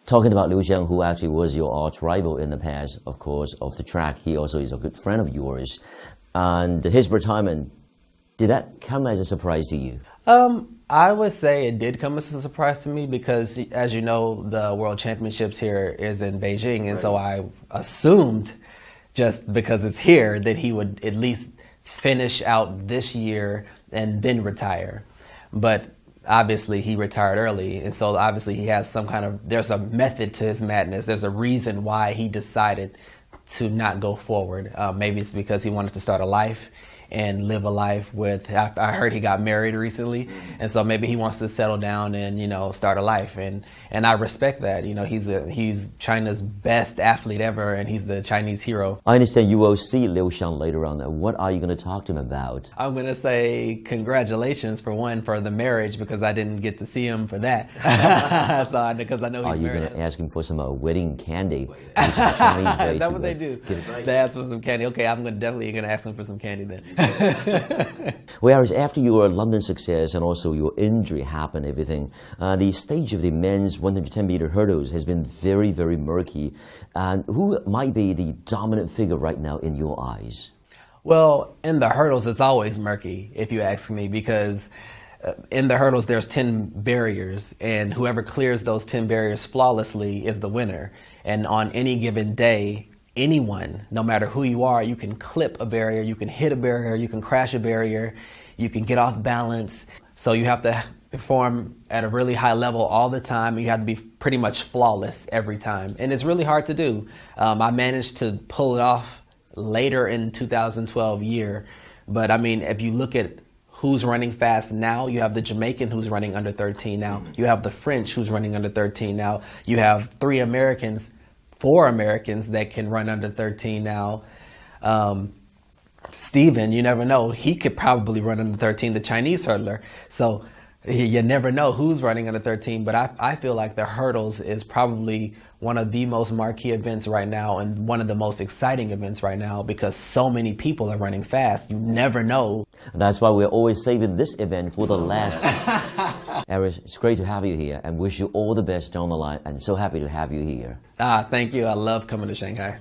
Talking about Liu Xiang, who actually was your arch rival in the past, of course, of the track, he also is a good friend of yours. And his retirement, did that come as a surprise to you? I would say it did come as a surprise to me because, as you know, the World Championships here is in Beijing, and so I assumed, just because it's here, that he would at least finish out this year and then retire. But obviously he retired early, and so obviously he has there's a method to his madness. There's a reason why he decided to not go forward. Maybe it's because he wanted to start a life and live a life with, I heard he got married recently, and so maybe he wants to settle down and, you know, start a life, and I respect that. You know, he's China's best athlete ever, and he's the Chinese hero. I understand you will see Liu Xiang later on. What are you going to talk to him about? I'm going to say congratulations for the marriage, because I didn't get to see him for that. Because I know he's married. Are you going to ask him for some wedding candy? Which is a Chinese way is that what they do? They ask for some candy. Okay, I'm definitely going to ask him for some candy then. Whereas after your London success and also your injury happened, everything, the stage of the men's 110-meter hurdles has been very, very murky. And who might be the dominant figure right now in your eyes? Well, in the hurdles, it's always murky, if you ask me, because in the hurdles, there's 10 barriers, and whoever clears those 10 barriers flawlessly is the winner. And on any given day, anyone, no matter who you are, you can clip a barrier, you can hit a barrier, you can crash a barrier, you can get off balance. So you have to perform at a really high level all the time. You have to be pretty much flawless every time. And it's really hard to do. I managed to pull it off later in 2012 year. But I mean, if you look at who's running fast now, you have the Jamaican who's running under 13 now. You have the French who's running under 13 now. You have 4 Americans that can run under 13 now. Steven, you never know. He could probably run under 13, the Chinese hurdler. So you never know who's running under 13. But I feel like the hurdles is probably one of the most marquee events right now and one of the most exciting events right now because so many people are running fast. You never know. That's why we're always saving this event for the last. Aries, it's great to have you here and wish you all the best down the line, and so happy to have you here. Thank you. I love coming to Shanghai.